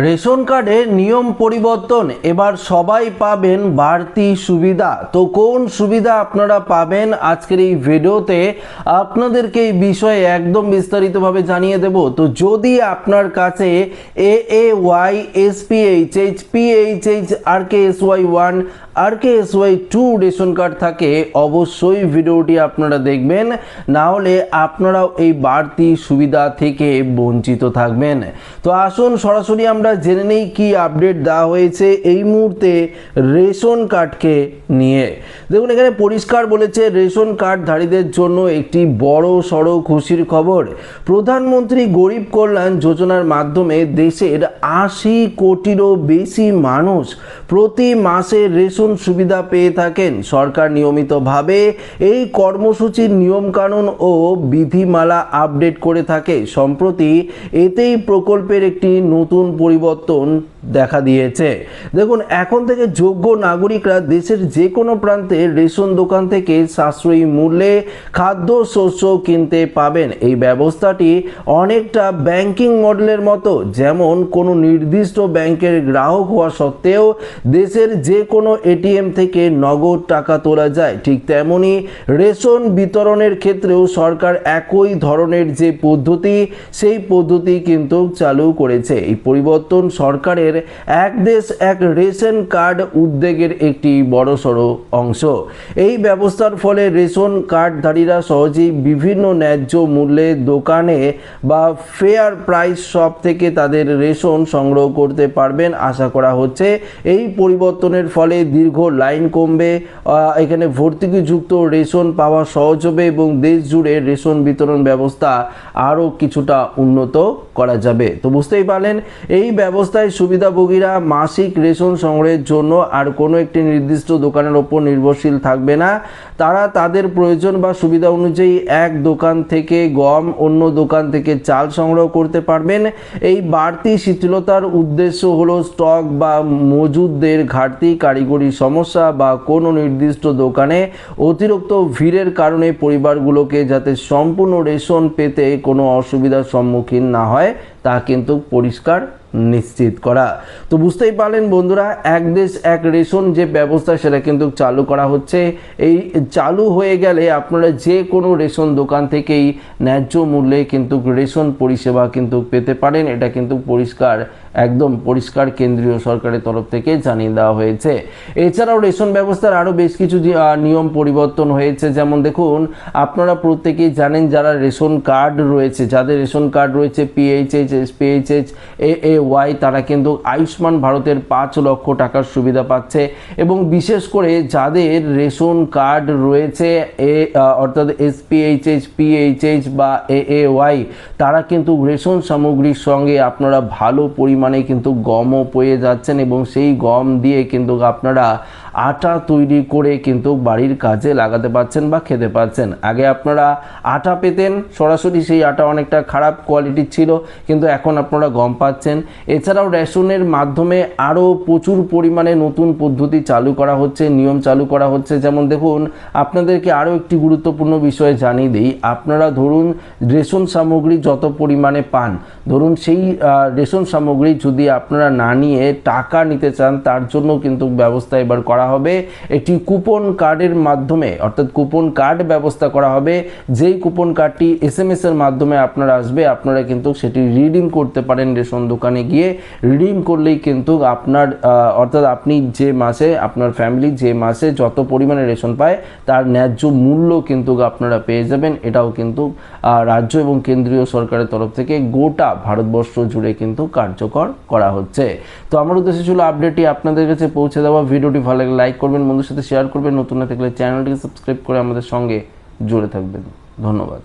Ration কার্ডে নিয়ম পরিবর্তন, এবার সবাই পাবেন বাড়তি সুবিধা। তো কোন সুবিধা আপনারা পাবেন আজকের এই ভিডিওতে আপনাদেরকে এই বিষয়ে একদম বিস্তারিতভাবে জানিয়ে দেব। তো যদি আপনার কাছে AAY, SPHH, PHH, RKSY1, RKSY2 ration card থাকে অবশ্যই ভিডিওটি আপনারা দেখবেন, না হলে আপনারাও এই বাড়তি সুবিধা থেকে বঞ্চিত থাকবেন। তো আসুন সরাসরি আমরা জেনে নেই কি আপডেট দেওয়া হয়েছে এই মুহূর্তে রেশন কার্ডকে নিয়ে। দেখুন এখানে পরিষ্কার বলেছে রেশন কার্ডধারীদের জন্য একটি বড় সড়ো খুশির খবর। প্রধানমন্ত্রী গরিব কল্যাণ যোজনার মাধ্যমে দেশের 80 কোটিরও বেশি মানুষ প্রতি মাসে রেশন সুবিধা পেয়ে থাকেন। সরকার নিয়মিতভাবে এই কর্মসূচির নিয়মকানুন ও বিধিমালা আপডেট করে থাকে। সম্প্রতি এতেই প্রকল্পের একটি নতুন পরিবর্তন দেখা দিয়েছে। দেখুন এখন থেকে যোগ্য নাগরিকরা দেশের যে কোনো প্রান্তে রেশন দোকান থেকে সাশ্রয়ী মূল্যে খাদ্যশস্য কিনতে পাবেন। এই ব্যবস্থাটি অনেকটা ব্যাংকিং মডেলের মতো, যেমন কোনো নির্দিষ্ট ব্যাংকের গ্রাহক হওয়া সত্ত্বেও দেশের যে কোনো এটিএম থেকে নগদ টাকা তোলা যায়, ঠিক তেমনি রেশন বিতরণের ক্ষেত্রেও সরকার একই ধরনের যে পদ্ধতি সেই পদ্ধতি কিন্তু চালু করেছে। এই পরিবর্তন সরকারের এক দেশ এক রেশন কার্ড উদ্যোগের একটি বড়সড় অংশ। এই ব্যবস্থার ফলে রেশন কার্ডধারীরা সহজেই বিভিন্ন ন্যায্য মূল্যে দোকানে বা ফেয়ার প্রাইস শপ থেকে তাদের রেশন সংগ্রহ করতে পারবেন। আশা করা হচ্ছে এই পরিবর্তনের ফলে দীর্ঘ লাইন কমবে, এখানে ভর্তুকিযুক্ত রেশন পাওয়া সহজ হবে এবং দেশ জুড়ে রেশন বিতরণ ব্যবস্থা আরও কিছুটা উন্নত করা যাবে। তো বুঝতেই পারলেন এই ব্যবস্থায় সুবিধাভোগীরা মাসিক রেশন সংগ্রহের জন্য আর কোনো একটি নির্দিষ্ট দোকানের ওপর নির্ভরশীল থাকবে না। তারা তাদের প্রয়োজন বা সুবিধা অনুযায়ী এক দোকান থেকে গম, অন্য দোকান থেকে চাল সংগ্রহ করতে পারবেন। এই বাড়তি শিথিলতার উদ্দেশ্য হলো স্টক বা মজুদদের ঘাটতি, কারিগরি সমস্যা বা কোনো নির্দিষ্ট দোকানে অতিরিক্ত ভিড়ের কারণে পরিবারগুলোকে যাতে সম্পূর্ণ রেশন পেতে কোনো অসুবিধার সম্মুখীন না হয় তা কিন্তু পরিষ্কার নিশ্চিত করা। তো বুঝতেই পারলেন বন্ধুরা, এক দেশ এক রেশন যে ব্যবস্থা সেটা কিন্তু চালু করা হচ্ছে। এই চালু হয়ে গেলে আপনারা যে কোনো রেশন দোকান থেকেই ন্যায্য মূল্যে কিন্তু রেশন পরিষেবা কিন্তু পেতে পারেন। এটা কিন্তু পরিষ্কার, একদম পরিষ্কার কেন্দ্রীয় সরকারের তরফ থেকে জানিয়ে দেওয়া হয়েছে। এছাড়াও রেশন ব্যবস্থার আরও বেশ কিছু নিয়ম পরিবর্তন হয়েছে। যেমন দেখুন আপনারা প্রত্যেকেই জানেন যারা রেশন কার্ড রয়েছে, যাদের রেশন কার্ড রয়েছে PHH, SPHH, AAY, তারা কিন্তু আয়ুষ্মান ভারতের 5 লক্ষ টাকার সুবিধা পাচ্ছে। এবং বিশেষ করে যাদের রেশন কার্ড রয়েছে অর্থাৎ SPHH, PHH বা AAY, তারা কিন্তু রেশন সামগ্রীর সঙ্গে আপনারা ভালো পরিমাণে কিন্তু গমও পেয়ে যাচ্ছেন এবং সেই গম দিয়ে কিন্তু আপনারা আটা তৈরি করে কিন্তু বাড়ির কাজে লাগাতে পারছেন বা খেতে পারছেন। আগে আপনারা আটা পেতেন সরাসরি, সেই আটা অনেকটা খারাপ কোয়ালিটির ছিল, কিন্তু এখন আপনারা গম পাচ্ছেন। এছাড়াও রেশনের মাধ্যমে আরও প্রচুর পরিমাণে নতুন পদ্ধতি চালু করা হচ্ছে, নিয়ম চালু করা হচ্ছে। যেমন দেখুন আপনাদেরকে আরও একটি গুরুত্বপূর্ণ বিষয় জানিয়ে দিই। আপনারা ধরুন রেশন সামগ্রী যত পরিমাণে পান, ধরুন সেই রেশন সামগ্রী যদি আপনারা না নিয়ে টাকা নিতে চান, তার জন্য কিন্তু ব্যবস্থা এবার করা হবে একটি কুপন কার্ডের মাধ্যমে, অর্থাৎ কুপন কার্ড ব্যবস্থা করা হবে। যেই কুপন কার্ডটি SMS এর মাধ্যমে আপনারা আসবে, আপনারা কিন্তু সেটি রিডিম করতে পারেন রেশন দোকানে গিয়ে। রিডিম করলেই কিন্তু আপনার অর্থাৎ আপনি যে মাসে, আপনার ফ্যামিলি যে মাসে যত পরিমাণে রেশন পায় তার ন্যায্য মূল্য কিন্তু আপনারা পেয়ে যাবেন। এটাও কিন্তু রাজ্য এবং কেন্দ্রীয় সরকারের তরফ থেকে গোটা ভারতবর্ষ জুড়ে কিন্তু কার্যকর করা হচ্ছে। তো আমার উদ্দেশ্য ছিল আপডেটটি আপনাদের কাছে পৌঁছে দেওয়া। ভিডিওটি ভালো লাগলে লাইক করবেন, বন্ধুর সাথে শেয়ার করবেন, নতুন না থাকলে চ্যানেলটিকে সাবস্ক্রাইব করে আমাদের সঙ্গে জুড়ে থাকবেন। ধন্যবাদ।